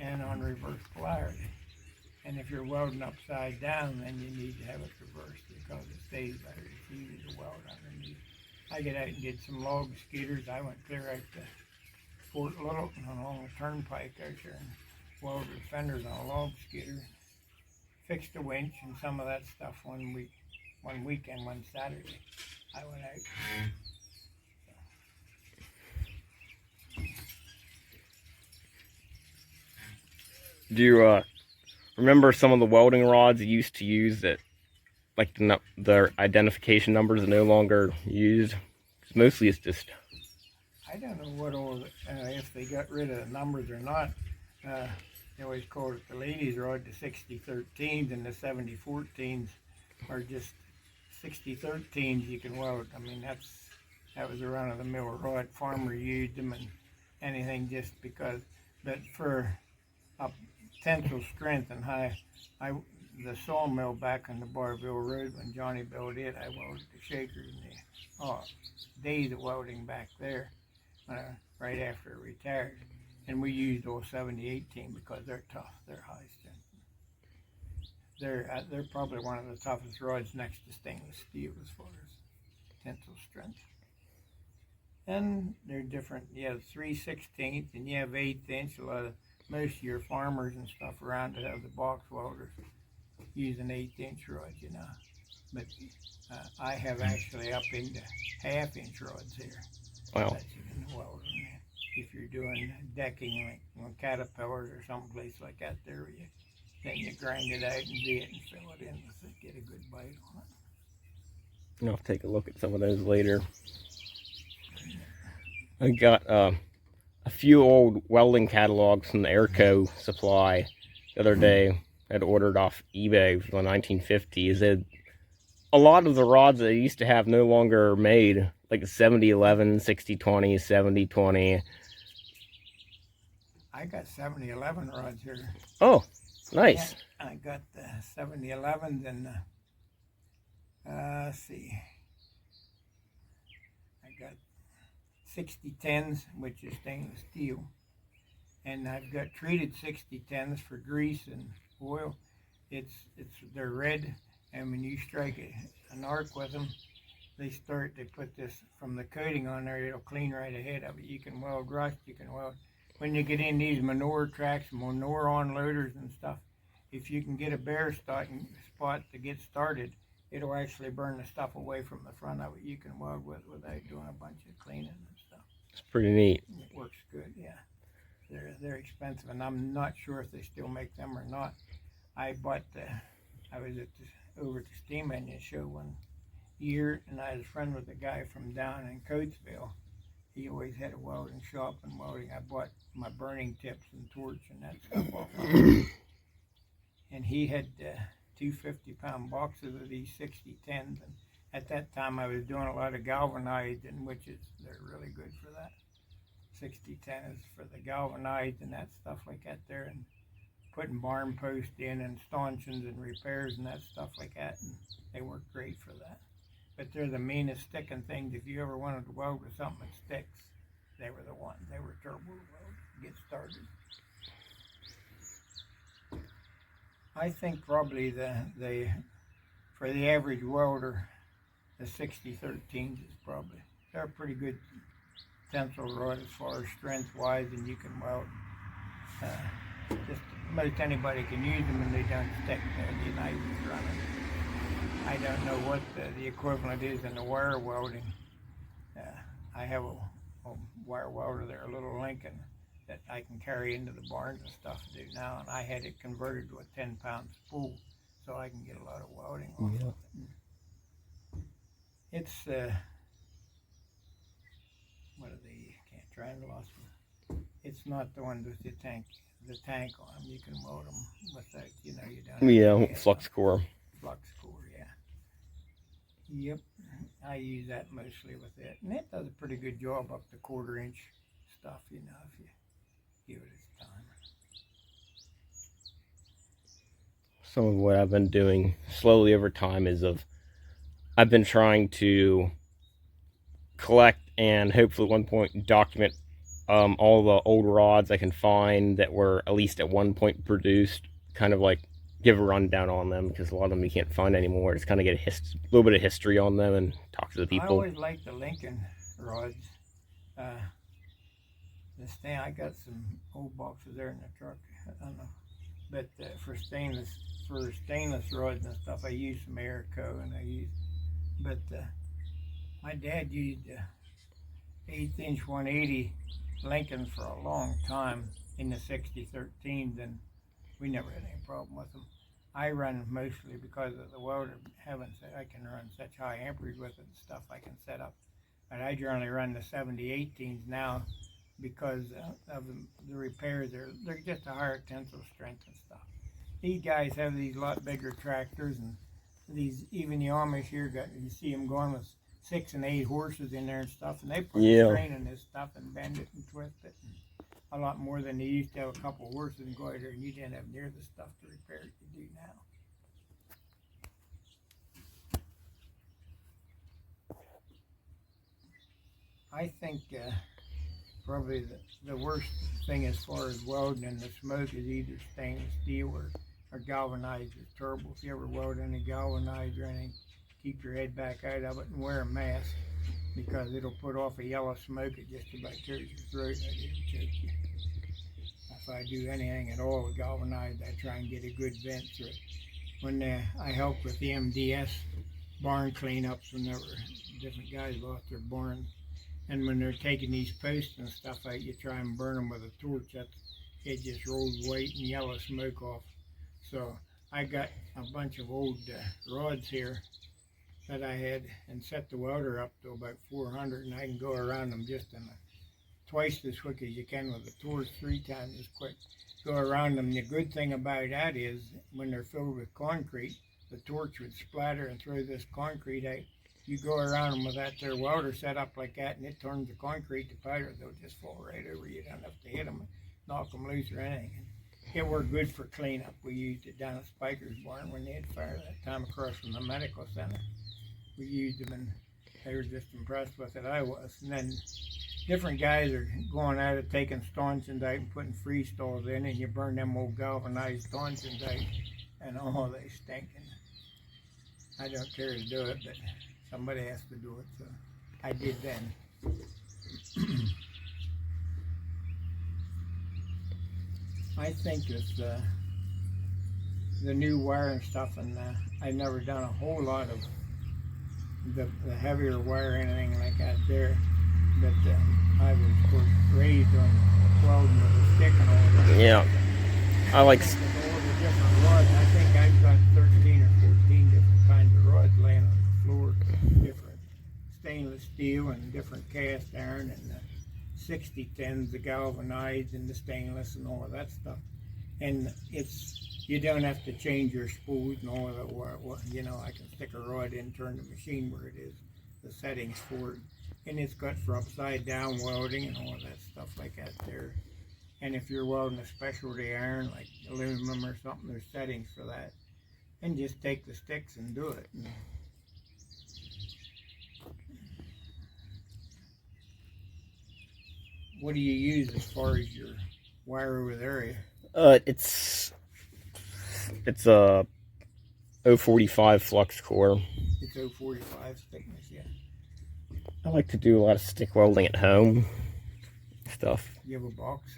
and on reverse polarity. And if you're welding upside down, then you need to have it reversed because it stays better. It's easy to weld underneath. I get out and did some log skidders. I went clear out to Fort Littleton along the turnpike out there and welded fenders on a log skidder. Fixed a winch and some of that stuff one weekend, one Saturday. I went out. Do you remember some of the welding rods you used to use that, like their identification numbers are no longer used? 'Cause mostly it's just. I don't know what all if they got rid of the numbers or not. They always called it the ladies' rod, the 6013s, and the 7014s are just 6013s you can weld. I mean, that was a run-of-the-mill rod. Farmer used them and anything just because. But for up tensile strength and the sawmill back on the Barville Road when Johnny built it, I welded the shaker in the days of welding back there right after I retired. And we used all 7018 because they're tough. They're high strength. They're probably one of the toughest rods next to stainless steel as far as tensile strength. And they're different. You have 3/16 and you have 1/8 inch. Most of your farmers and stuff around that have the box welders use an 1/8 inch rod, you know. But I have actually up into 1/2 inch rods here. Wow. That you can weld in there. If you're doing decking like on Caterpillars or someplace like that, then you grind it out and beat it and fill it in with it, get a good bite on it. I'll take a look at some of those later. I got a few old welding catalogs from the Airco supply the other day. I'd ordered off eBay from the 1950s. A lot of the rods that I used to have no longer are made, like the 7011, 6020, 7020. I got 7011 rods here. Oh, nice. Yeah, I got the 7011s and let's see. I got 6010s, which is stainless steel. And I've got treated 6010s for grease and oil. They're red, and when you strike an arc with them, they put this from the coating on there, it'll clean right ahead of it. You can weld rust, you can weld. When you get in these manure tracks, manure unloaders and stuff, if you can get a bare spot to get started, it'll actually burn the stuff away from the front of it. You can weld without doing a bunch of cleaning and stuff. It's pretty neat. It works good, yeah. They're expensive, and I'm not sure if they still make them or not. I was over at the steam engine show one year, and I was a friend with a guy from down in Coatesville. He always had a welding shop and welding. I bought my burning tips and torch and that stuff off of him. And he had 250-pound boxes of these 6010s. And at that time, I was doing a lot of galvanized, and they're really good for that. 6010 is for the galvanized and that stuff like that there, and putting barn posts in and stanchions and repairs and that stuff like that. And they work great for that. But they're the meanest sticking things. If you ever wanted to weld with something that sticks, they were the ones. They were turbo weld to get started. I think probably for the average welder, the 6013s is probably, they're a pretty good tensile rod as far as strength wise, and you can weld. Just most anybody can use them and they don't stick. They're the nicest running. I don't know what the equivalent is in the wire welding. I have a wire welder there, a little Lincoln, that I can carry into the barns and stuff to do now, and I had it converted to a 10-pound spool, so I can get a lot of welding off of it. It's what are they? Can't try and lost them. It's not the one with the tank on them. You can weld them without, you don't. Yeah, flux core. Flux core, yeah. Yep, I use that mostly with it, and it does a pretty good job up to 1/4 inch stuff, if you give it its time. Some of what I've been doing slowly over time I've been trying to collect and hopefully at one point document all the old rods I can find that were at least at one point produced, kind of like give a rundown on them, because a lot of them you can't find anymore. Just kind of get a little bit of history on them and talk to the I people. always liked the Lincoln rods. Uh, I got some old boxes there in the truck. I don't know, but for stainless rods and stuff, I use some Airco, and but my dad used 1/8" 180 Lincolns for a long time in the 6013s, and we never had any problem with them. I run mostly because of the welder. I can run such high amperage with it and stuff I can set up. But I generally run the 7018s now because of the repairs. They're just a higher tensile strength and stuff. These guys have these lot bigger tractors, and even the Amish here you see them going with 6 and 8 horses in there and stuff, and they put a strain in this stuff and bend it and twist it. And a lot more than they used to have a couple of horses and go out there, and you didn't have near the stuff to repair it you do now. I think probably the worst thing as far as welding and the smoke is either stainless steel or galvanized or turbo. If you ever weld any galvanized or anything, keep your head back out of it and wear a mask, because it'll put off a yellow smoke. It just about tears your throat. It'll choke you. If I do anything at all with galvanized, I try and get a good vent through it. When I helped with the MDS barn cleanups, when there were different guys lost their barns, and when they're taking these posts and stuff out, you try and burn them with a torch. It just rolls white and yellow smoke off. So I got a bunch of old rods here that I had, and set the welder up to about 400, and I can go around them just in twice as quick as you can with a torch, 3 times as quick. Go around them. The good thing about that is when they're filled with concrete, the torch would splatter and throw this concrete out. You go around them with that there welder set up like that, and it turns the concrete to powder. They'll just fall right over you. You don't have to hit them, knock them loose or anything. It worked good for cleanup. We used it down at Spiker's barn when they had fire that time across from the medical center. We used them, and they were just impressed with it. I was. And then different guys are going out of taking stanchions out and putting freestalls in, and you burn them old galvanized stanchions out, and they stink. And I don't care to do it, but somebody has to do it, so I did then. I think it's the new wiring stuff, and I've never done a whole lot of the heavier wire, anything like that there. But I was, of course, raised on welding with a stick and all that. Yeah, I like. With all the different rods, I think I've got 13 or 14 different kinds of rods laying on the floor. Different stainless steel and different cast iron, and the 6010s, the galvanized and the stainless and all of that stuff. And you don't have to change your spools and all of that. I can stick a rod in, turn the machine where it is, the settings for it. And it's got for upside down welding and all of that stuff like that there. And if you're welding a specialty iron like aluminum or something, there's settings for that. And just take the sticks and do it. What do you use as far as your wire over there? It's a 045 flux core. It's 045 thickness, yeah. I like to do a lot of stick welding at home stuff. You have a box?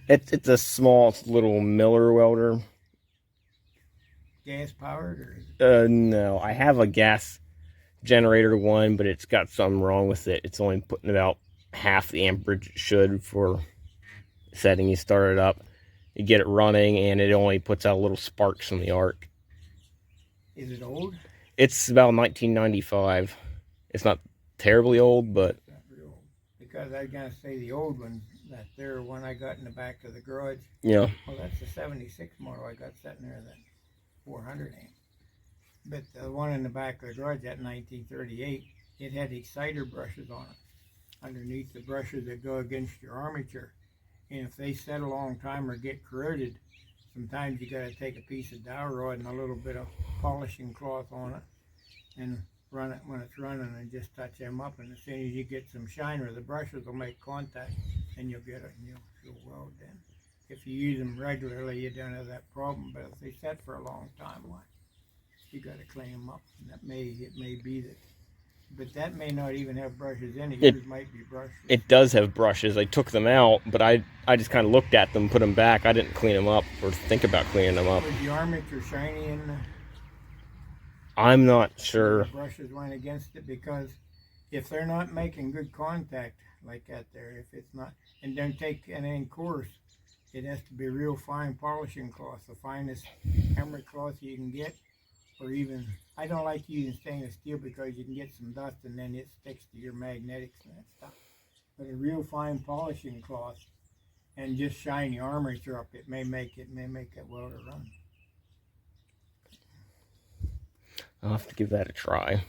It's a small little Miller welder. Gas powered No, I have a gas generator one, but it's got something wrong with it. It's only putting about half the amperage it should for setting. You start it up, you get it running, and it only puts out little sparks from the arc. Is it old? It's about 1995. It's not terribly old, but it's not real old. Because I was gonna say the old one, that there one I got in the back of the garage. yeah. Well, that's the 76 model I got sitting there, that 400 amp. But the one in the back of the garage, that 1938, it had exciter brushes on it. Underneath the brushes that go against your armature. And if they set a long time or get corroded, sometimes you got to take a piece of dowel rod and a little bit of polishing cloth on it and run it when it's running, and just touch them up. And as soon as you get some shine, or the brushes will make contact and you'll get it and you'll weld then. If you use them regularly, you don't have that problem, but if they set for a long time, why, you gotta clean them up, and it may be that, but that may not even have brushes in it. Yours might be brushless. It does have brushes. I took them out, but I just kind of looked at them, put them back. I didn't clean them up or think about cleaning them up. Was the armature shiny in the... I'm not sure. The brushes went against it, because if they're not making good contact like that there, if it's not, and don't take anything coarse, it has to be real fine polishing cloth, the finest emery cloth you can get, or even, I don't like using stainless steel because you can get some dust and then it sticks to your magnetics and that stuff. But a real fine polishing cloth and just shine the armature up, it may make that welder run. I'll have to give that a try.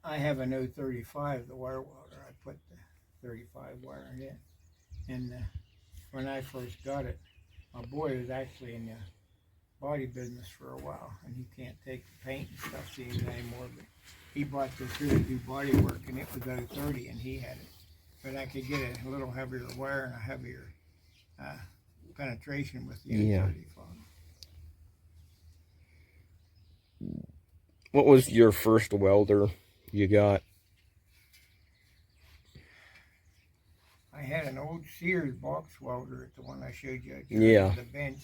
I have an 035, the wire welder. I put the 35 wire in it. And when I first got it, my boy was actually in the body business for a while, and he can't take the paint and stuff to him anymore, but he bought this here to do body work, and it was 030, and he had it. But I could get a little heavier wire and a heavier penetration with the 035. What was your first welder you got? I had an old Sears box welder. It's the one I showed you. Yeah. The bench.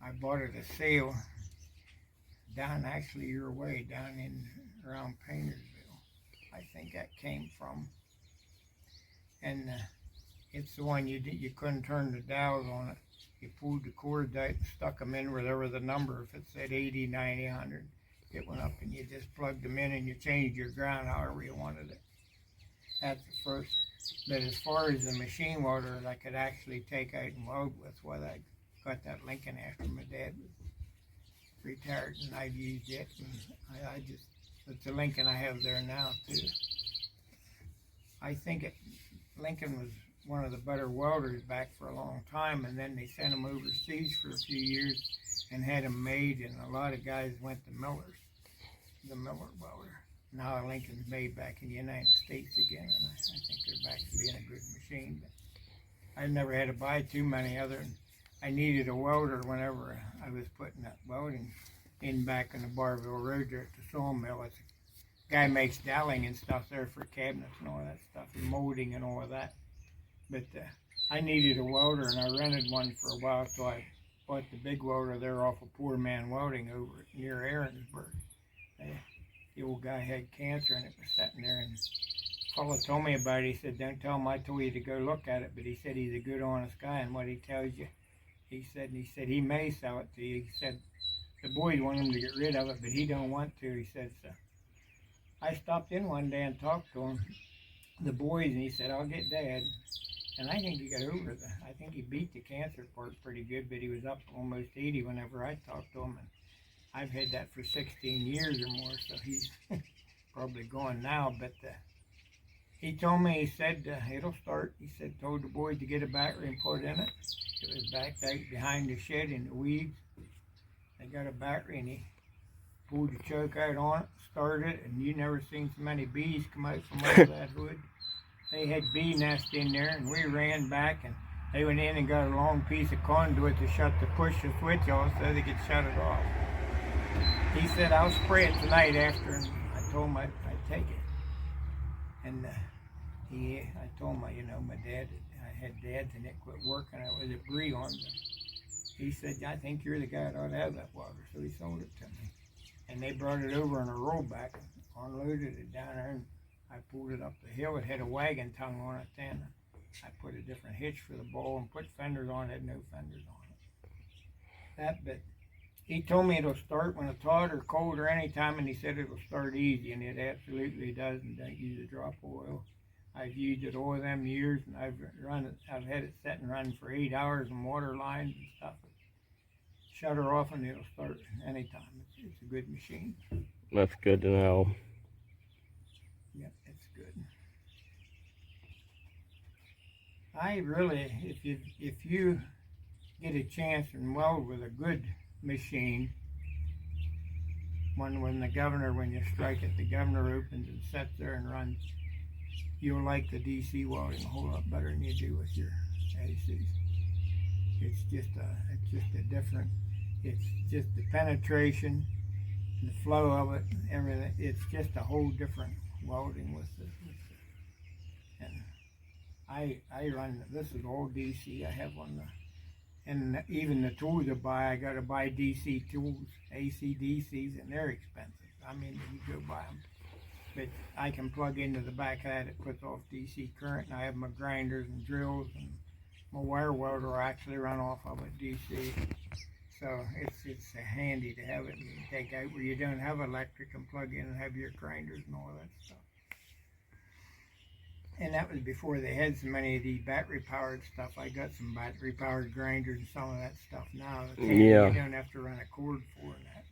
I bought it at a sale down actually your way, down in around Paintersville. I think that came from. And it's the one you couldn't turn the dials on it. You pulled the cords out and stuck them in wherever the number, if it said 80, 90, 100, it went up, and you just plugged them in and you changed your ground however you wanted it. That's the first. But as far as the machine welders I could actually take out and weld with, well, I got that Lincoln after my dad was retired, and I've used it, and I just, it's the Lincoln I have there now too. I think Lincoln was one of the better welders back for a long time, and then they sent him overseas for a few years and had him made, and a lot of guys went to Miller's, the Miller welder. Now Lincoln's made back in the United States again, and I think they're back to being a good machine. But I've never had to buy too many other. I needed a welder whenever I was putting that welding in back in the Barville Road there at the sawmill. It's a guy makes doweling and stuff there for cabinets and all that stuff, and molding and all of that. But I needed a welder, and I rented one for a while, so I bought the big welder there off of Poor Man Welding over near Aaronsburg. The old guy had cancer, and it was sitting there, and the fellow told me about it. He said, don't tell him I told you to go look at it, but he said he's a good, honest guy, and what he tells you, he said he may sell it to you. He said the boys want him to get rid of it, but he don't want to. He said so. I stopped in one day and talked to him, the boys, and he said, I'll get Dad. And I think he got over I think he beat the cancer part pretty good, but he was up almost 80 whenever I talked to him. And I've had that for 16 years or more, so he's probably gone now. But he told me, he said, it'll start. He said, told the boys to get a battery and put in it. It was backed out behind the shed in the weeds. They got a battery, and he pulled the choke out on it, started it, and you never seen so many bees come out from under that hood. They had bee nest in there, and we ran back, and they went in and got a long piece of conduit to push the switch off so they could shut it off. He said, I'll spray it tonight after, and I told him I'd take it. And I told him, my dad, I had dads and it quit working. I was at Bree on them. He said, I think you're the guy that ought to have that welder, so he sold it to me. And they brought it over in a rollback and unloaded it down there, and I pulled it up the hill. It had a wagon tongue on it then. I put a different hitch for the ball and put fenders on it. It had no fenders on it. But he told me it'll start when it's hot or cold or any time, and he said it'll start easy, and it absolutely does, and don't use a drop of oil. I've used it all them years, and I've had it set and run for 8 hours in water lines and stuff. Shut her off and it'll start anytime. It's a good machine. That's good to know. Yep, it's good. I really, if you get a chance and weld with a good machine, when the governor, when you strike it, the governor opens and sets there and runs. You'll like the DC welding a whole lot better than you do with your ACs. It's just a different. It's just the penetration, the flow of it, everything. It's just a whole different welding with it. And I run. This is all DC. I have one. And even the tools I buy, I got to buy DC tools, AC DCs, and they're expensive. I mean, you go buy them. But I can plug into the back of that, it puts off DC current, and I have my grinders and drills, and my wire welder actually run off of it DC. So it's handy to have it and you can take out where you don't have electric and plug in and have your grinders and all that stuff. And that was before they had so many of these battery-powered stuff. I got some battery-powered grinders and some of that stuff now. Yeah. You don't have to run a cord for that.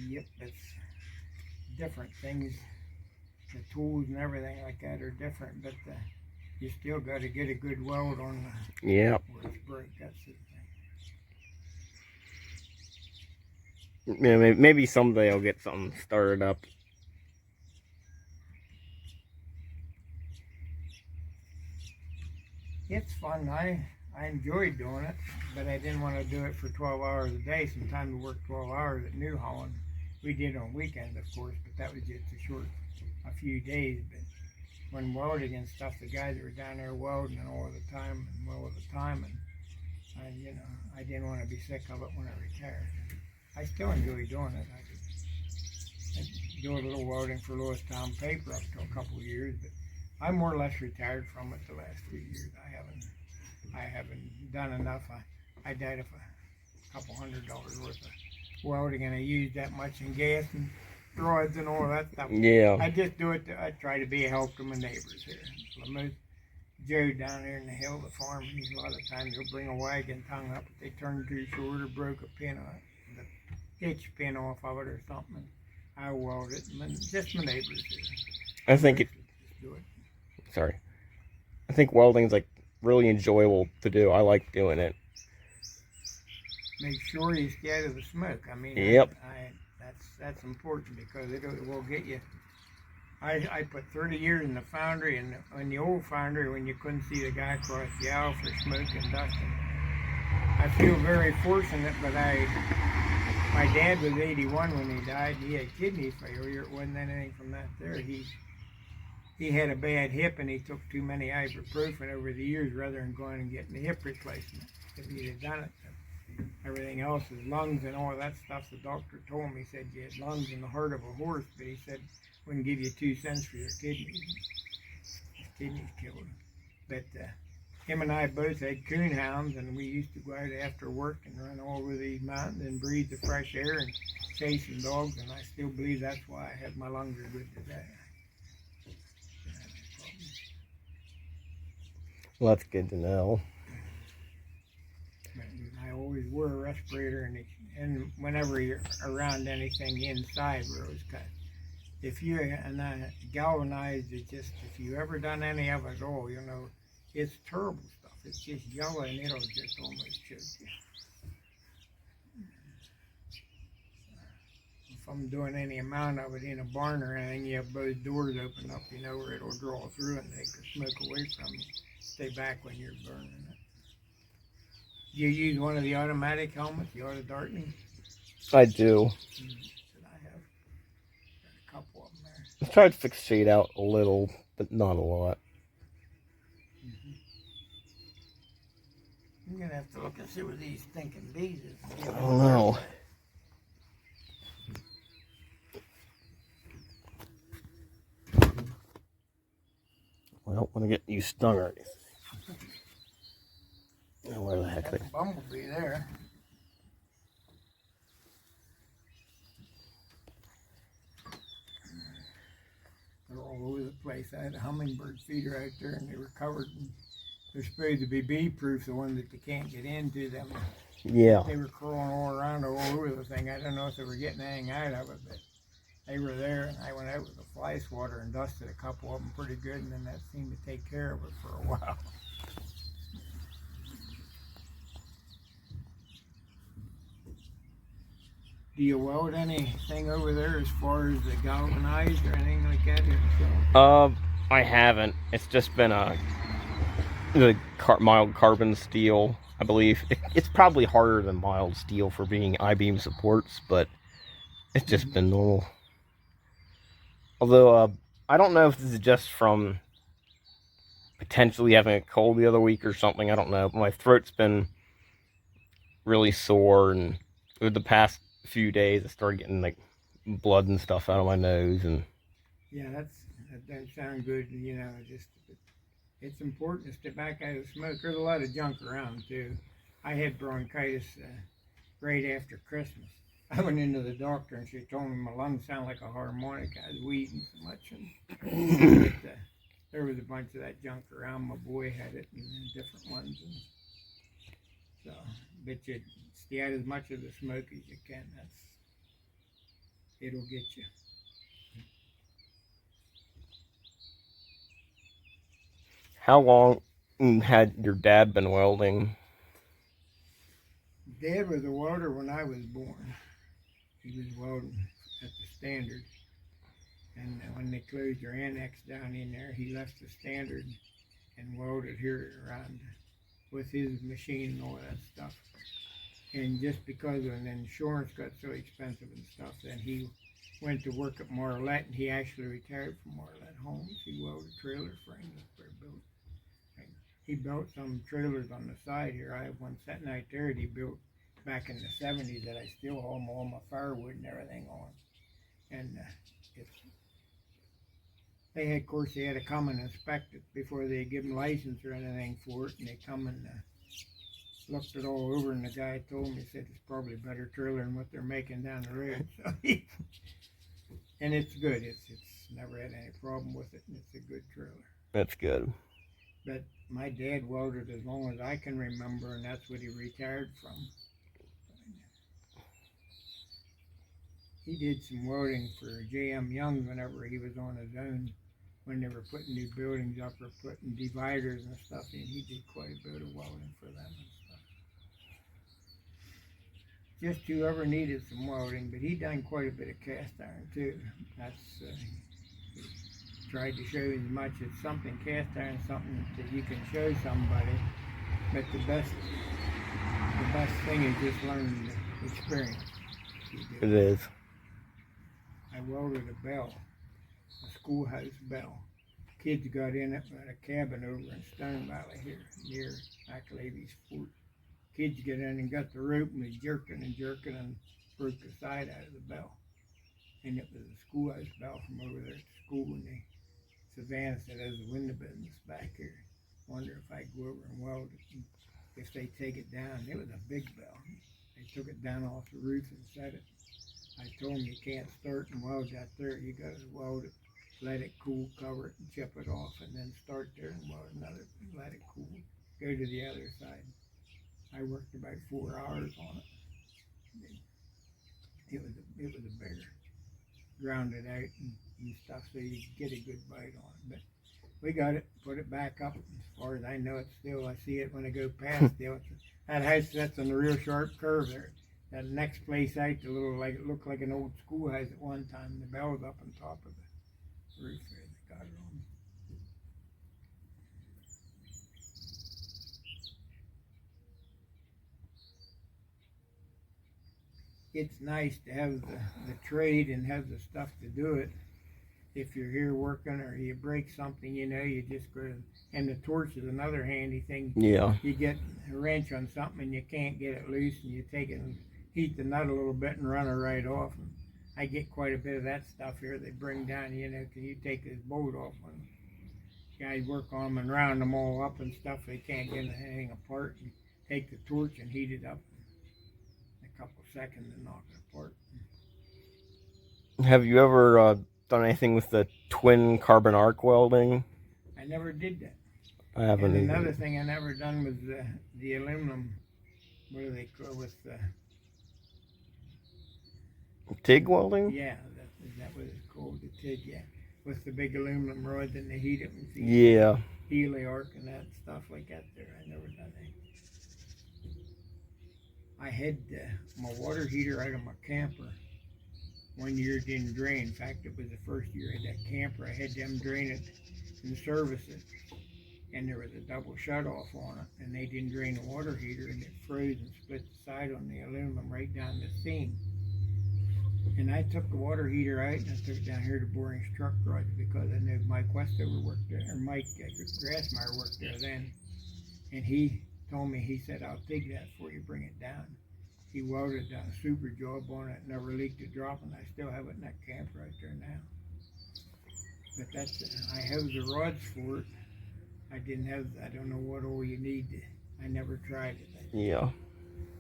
Yep, it's different things. The tools and everything like that are different, but you still got to get a good weld on Yep. where it's broke. That's the thing. Yeah, maybe someday I'll get something started up. It's fun. I enjoyed doing it, but I didn't want to do it for 12 hours a day. Sometimes we worked 12 hours at New Holland. We did on weekends, of course, but that was just a few days. But when welding and stuff, the guys were down there welding and all the time, and I didn't want to be sick of it when I retired. I still enjoy doing it. I do a little welding for Lewistown paper up to a couple of years, but I'm more or less retired from it the last few years. I haven't done enough. I died of a couple $100 worth of welding, and I used that much in gas and rods and all that stuff. Yeah. I just do it. I try to be a help to my neighbors here. Joe down there in the hill, the farm, a lot of times he'll bring a wagon tongue up, but they turned too short or broke a pin on it, the hitch pin off of it or something. I weld it. Just my neighbors here. I think Just do it. Sorry. I think welding's like really enjoyable to do. I like doing it. Make sure you stay out of the smoke. I mean, Yep. that's important because it will get you. I put 30 years in the foundry, and in the old foundry, when you couldn't see the guy across the aisle for smoke and dust. I feel very fortunate, but my dad was 81 when he died. He had kidney failure. It wasn't anything from that there. He had a bad hip, and he took too many ibuprofen over the years rather than going and getting the hip replacement. If he'd have done it, everything else, his lungs and all that stuff, the doctor told me, he said you had lungs in the heart of a horse, but he said wouldn't give you 2 cents for your kidneys. His kidneys killed him. But him and I both had coon hounds, and we used to go out after work and run all over these mountains and breathe the fresh air and chasing dogs, and I still believe that's why I have my lungs are good today. Well, that's good to know. But I always wear a respirator, and whenever you're around anything inside where it was cut, if you galvanized it, just if you ever done any of it at all, you know, it's terrible stuff. It's just yellow, and it'll just almost choke you. If I'm doing any amount of it in a barn or anything, you have both doors open up, you know, where it'll draw through and take the smoke away from you. Stay back when you're burning it. Do you use one of the automatic helmets, the auto darkening? I do. I have a couple of them there. I've tried to fix shade out a little, but not a lot. I'm gonna have to look and see what these stinking bees is. I don't know. Well, I don't want to get you stung or anything. Oh, where the heck? That's a bumblebee there. They're all over the place. I had a hummingbird feeder out there, and they were covered. And they're supposed to be bee-proof, the ones that they can't get into them. Yeah. They were crawling all around all over the thing. I don't know if they were getting anything out of it, but they were there, and I went out with a fly swatter and dusted a couple of them pretty good, and then that seemed to take care of it for a while. Do you weld anything over there as far as the galvanized or anything like that? I haven't. It's just been mild carbon steel, I believe. It's probably harder than mild steel for being I-beam supports, but it's just been normal. Although, I don't know if this is just from potentially having a cold the other week or something. I don't know. My throat's been really sore, and over the past few days, I started getting like blood and stuff out of my nose. And yeah, that doesn't sound good. You know, it's important to step back out of the smoke. There's a lot of junk around too. I had bronchitis right after Christmas. I went into the doctor and she told me my lungs sound like a harmonica. I was wheezing so much, and there was a bunch of that junk around. My boy had it, and different ones. And so, but you stay out as much of the smoke as you can. It'll get you. how long had your dad been welding? Dad was a welder when I was born. He was welding at the Standard. And when they closed their annex down in there, he left the Standard and welded here around with his machine and all that stuff. And just because when insurance got so expensive and stuff, then he went to work at Marlette, and he actually retired from Marlette Homes. He welded trailer frames for built. He built some trailers on the side here. I have one sitting out there that he built back in the 70s that I still haul all my firewood and everything on. And they had, of course, they had to come and inspect it before they give them license or anything for it. And they come and looked it all over, and the guy told me, he said it's probably a better trailer than what they're making down the road. So and it's good. It's never had any problem with it, and it's a good trailer. That's good. But my dad welded as long as I can remember, and that's what he retired from. He did some welding for J.M. Young whenever he was on his own, when they were putting new buildings up or putting dividers and stuff in. He did quite a bit of welding for them and stuff. Just whoever needed some welding, but he done quite a bit of cast iron too. That's tried to show as much as something cast iron, something that you can show somebody. But the best thing is just learning the experience. It is. I welded a bell, a schoolhouse bell. Kids got in it at a cabin over in Stone Valley here, near McAlevy's Fort. Kids get in and got the rope and was jerking and broke the side out of the bell. And it was a schoolhouse bell from over there at school, and Savannah said, there's a window business back here. Wonder if I go over and weld it. And if they take it down, it was a big bell. They took it down off the roof and set it. I told them you can't start and weld out there. You got to weld it, let it cool, cover it, and chip it off, and then start there and weld another, let it cool, go to the other side. I worked about 4 hours on it. It was a bigger, ground it out and stuff so you get a good bite on it. But we got it, put it back up. As far as I know, it's still, I see it when I go past still. That house that's on the real sharp curve there. That next place out, the little, like, it looked like an old schoolhouse at one time. The bell was up on top of the roof there. They got it on. It's nice to have the trade and have the stuff to do it. If you're here working or you break something, you know, you just go to, and the torch is another handy thing. Yeah. You get a wrench on something and you can't get it loose, and you take it and heat the nut a little bit and run it right off. And I get quite a bit of that stuff here they bring down, you know, 'cause you take this bolt off when guys work on them and round them all up and stuff. They can't get anything apart, and take the torch and heat it up in a couple seconds and knock it apart. Have you ever done anything with the twin carbon arc welding? I never did that. I haven't. And another thing I never done was the aluminum. What do they call with the TIG welding? Yeah, is that what it's called? The TIG, yeah. With the big aluminum rods and they heat it and see Yeah. heliarc and that stuff like that there. I never done that. I had my water heater out of my camper. One year it didn't drain. In fact, it was the first year I had that camper. I had them drain it and service it. And there was a double shut-off on it, and they didn't drain the water heater, and it froze and split the side on the aluminum right down the seam. And I took the water heater out, and I took it down here to Boring's Truck Garage because I knew Mike Westover worked there, or Mike Grassmeyer worked there then. And he told me, he said, I'll dig that for you, bring it down. He welded a super job on it, never leaked a drop, and I still have it in that camp right there now. But that's, I have the rods for it. I don't know what all you need. I never tried it. Yeah.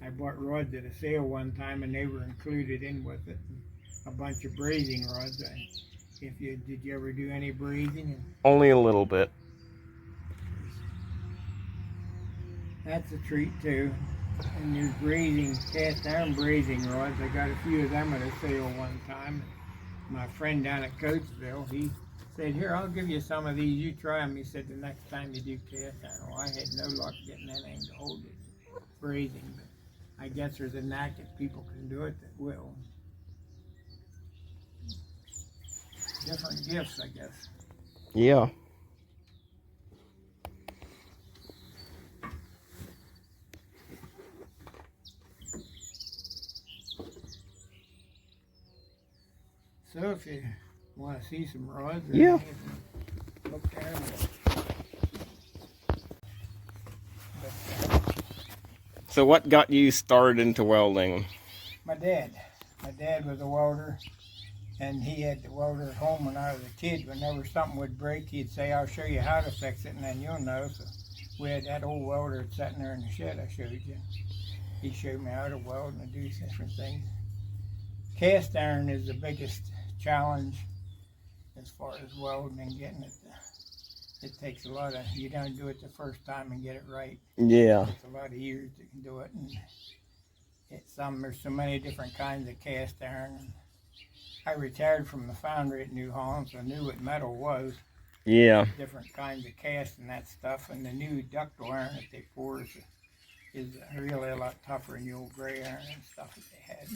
I bought rods at a sale one time, and they were included in with it. A bunch of brazing rods. Did you ever do any brazing? Only a little bit. That's a treat too. And there's brazing, cast iron brazing rods. I got a few of them at a sale one time. My friend down at Coatesville, he said, here, I'll give you some of these. You try them. He said, the next time you do cast iron. Well, I had no luck getting anything to hold it. Brazing, but I guess there's a knack that people can do it that will. Different gifts, I guess. Yeah. So if you want to see some rods, Yeah. Look there. So what got you started into welding? My dad was a welder, and he had the welder at home when I was a kid. Whenever something would break, he'd say, I'll show you how to fix it, and then you'll know. So we had that old welder sitting there in the shed I showed you. He showed me how to weld and do different things. Cast iron is the biggest challenge as far as welding and getting it. It takes a lot of, you don't do it the first time and get it right. Yeah. It takes a lot of years to do it. And there's so many different kinds of cast iron. I retired from the foundry at New Holland, so I knew what metal was. Yeah. Different kinds of cast and that stuff. And the new ductile iron that they pour is really a lot tougher than the old gray iron and stuff that they had.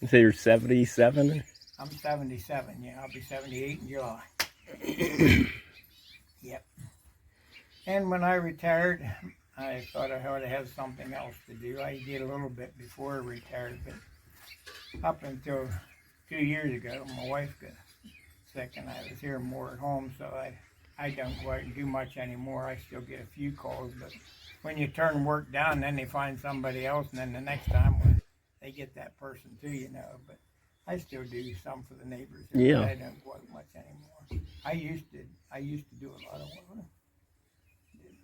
You say you're 77? I'm 77, yeah. I'll be 78 in July. Yep. And when I retired, I thought I ought to have something else to do. I did a little bit before I retired, but up until 2 years ago, my wife got sick and I was here more at home, so I don't go out and do much anymore. I still get a few calls, but when you turn work down, then they find somebody else, and then the next time they get that person too, you know. But I still do some for the neighbors here, Yeah. but I don't go out much anymore. I used to do a lot of welding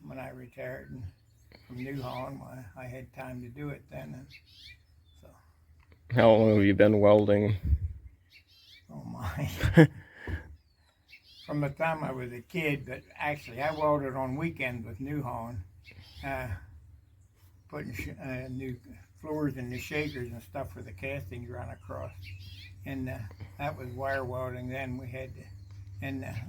when I retired from New Holland. I had time to do it then, and so. How long have you been welding? Oh my. From the time I was a kid, but actually I welded on weekends with New Holland, putting new floors in the shakers and stuff for the castings run across. And that was wire welding then. We had,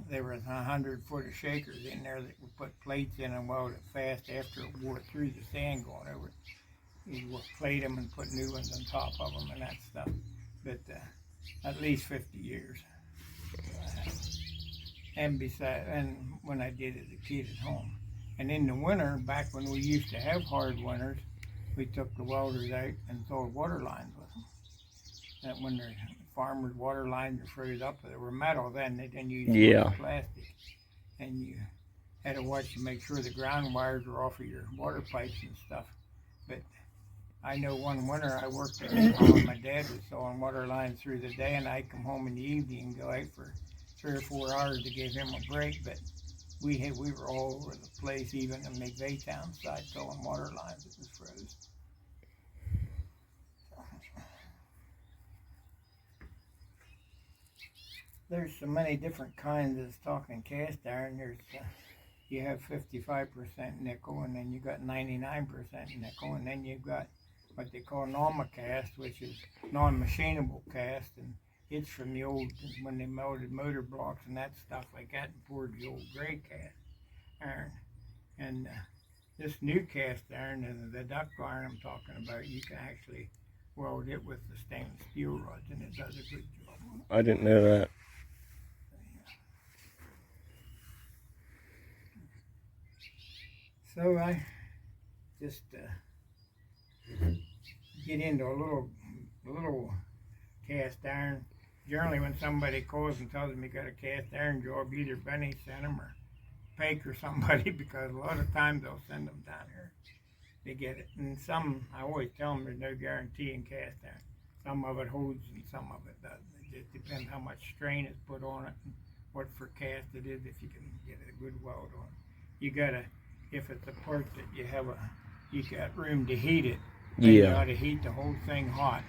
there was 100 foot of shakers in there that we put plates in and welded fast after it wore through the sand going over it. You would plate them and put new ones on top of them and that stuff. But at least 50 years. And when I did it as a kid at home. And in the winter, back when we used to have hard winters, we took the welders out and throwed water lines with them. That when the farmers' water lines were froze up, they were metal then, they didn't use plastic. And you had to watch to make sure the ground wires were off of your water pipes and stuff. But I know one winter I worked at New Holland, my dad was sawing water lines through the day, and I'd come home in the evening and go out for 3 or 4 hours to give him a break. But we were all over the place, even in McVeigh side, sawing water lines that was froze. There's so many different kinds of talking cast iron. There's you have 55% nickel, and then you got 99% nickel, and then you've got what they call non-cast, which is non-machinable cast, and it's from the old, when they melted motor blocks and that stuff like that and poured the old gray cast iron. And This new cast iron and the duck iron I'm talking about, you can actually weld it with the stainless steel rods, and it does a good job. I didn't know that. So I just get into a little cast iron. Generally, when somebody calls and tells me got a cast iron job, either Benny sent them or Pake or somebody, because a lot of times they'll send them down here to get it. And some, I always tell them there's no guarantee in cast iron. Some of it holds and some of it doesn't. It just depends how much strain is put on it and what for cast it is, if you can get a good weld on it. You gotta, if it's a part that you got room to heat it, then you ought to heat the whole thing hot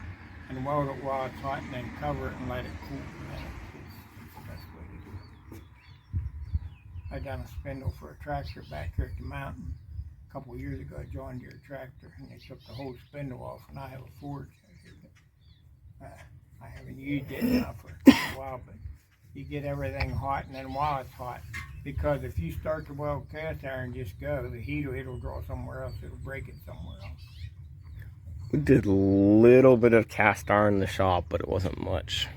and weld it while it's hot, and then cover it and let it cool. That's the best way to do it. I done a spindle for a tractor back here at the mountain a couple of years ago, a John Deere tractor, and they took the whole spindle off, and I have a forge. I haven't used it now for a while, but you get everything hot, and then while it's hot, because if you start to weld cast iron, just go, the heat, it'll draw somewhere else, it'll break it somewhere else. We did a little bit of cast iron in the shop, but it wasn't much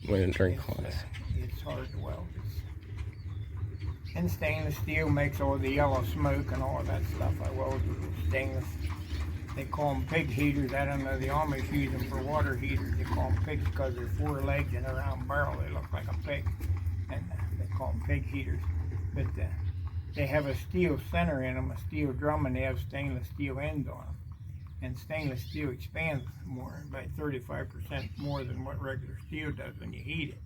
during class. It's hard to weld. And stainless steel makes all the yellow smoke and all of that stuff. I weld with stainless. They call them pig heaters. I don't know, the Amish use them for water heaters. They call them pigs because they're 4 legs and a round barrel. They look like a pig. And they call them pig heaters. But they have a steel center in them, a steel drum, and they have stainless steel ends on them. And stainless steel expands more, by 35% more than what regular steel does when you heat it.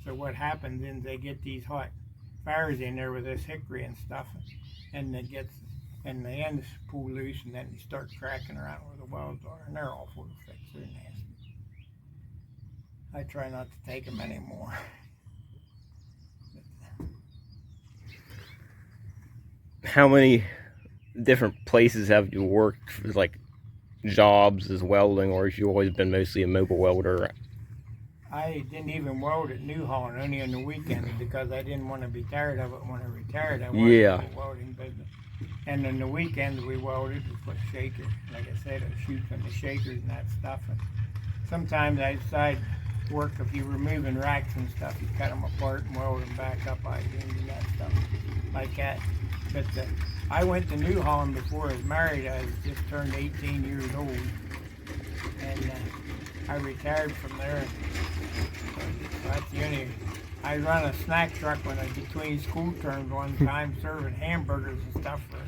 So what happens is they get these hot fires in there with this hickory and stuff, and it gets, and the ends pull loose, and then you start cracking around where the welds are, and they're all full of fix. They're nasty. I try not to take them anymore. How many different places have you worked for, like jobs as welding, or have you always been mostly a mobile welder? I didn't even weld at New Holland, only on the weekends, because I didn't want to be tired of it when I retired. I wanted to do welding business. And on the weekends we welded with shaker. Like I said, I shoot from the shakers and that stuff. And sometimes outside work, if you're removing racks and stuff, you cut them apart and weld them back up, I-beams and that stuff like that. But I went to New Holland before I was married. I was just turned 18 years old. And I retired from there. So that's the only. I run a snack truck when I between school terms one time, serving hamburgers and stuff for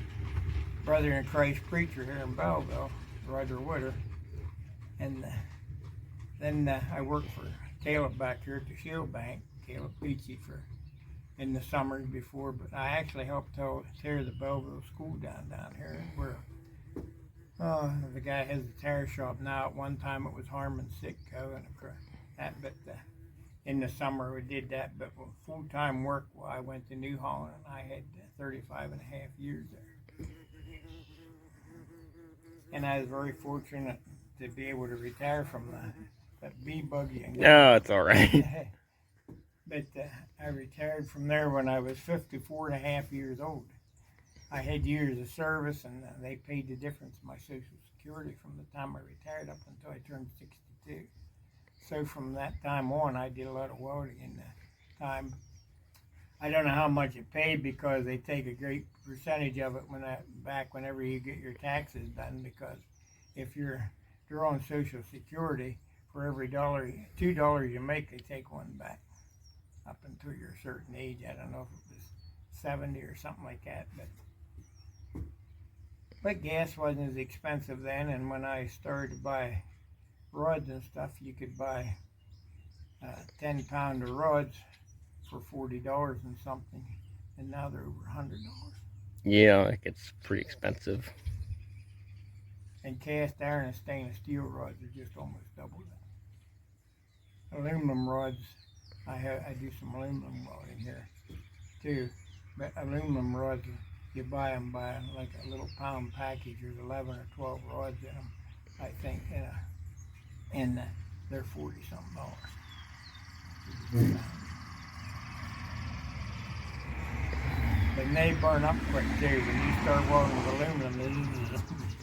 Brother in Christ preacher here in Belleville, Roger Wooder. And then I worked for Caleb back here at the Shield Bank, Caleb Peachy, for in the summers before. But I actually helped tear the Belleville school down here where. The guy has a tire shop now. At one time it was Harmon Sitco and that, but in the summer we did that. But full-time work, well, I went to New Holland, and I had 35 and a half years there. And I was very fortunate to be able to retire from that bee buggy. No, it's all right. But I retired from there when I was 54 and a half years old. I had years of service, and they paid the difference in my Social Security from the time I retired up until I turned 62. So from that time on, I did a lot of welding in that time. I don't know how much it paid, because they take a great percentage of it whenever you get your taxes done, because if you're on Social Security, for every $2 you make, they take one back up until you're a certain age. I don't know if it was 70 or something like that, but gas wasn't as expensive then, and when I started to buy rods and stuff, you could buy 10-pounder rods for $40 and something, and now they're over $100. Yeah, it gets pretty expensive. And cast iron and stainless steel rods are just almost double that. Aluminum rods, I do some aluminum welding here too, but aluminum rods, you buy them by like a little pound package. There's 11 or 12 rods in them, I think, and they're $40-something. But they burn up quick too. When you start welding with aluminum,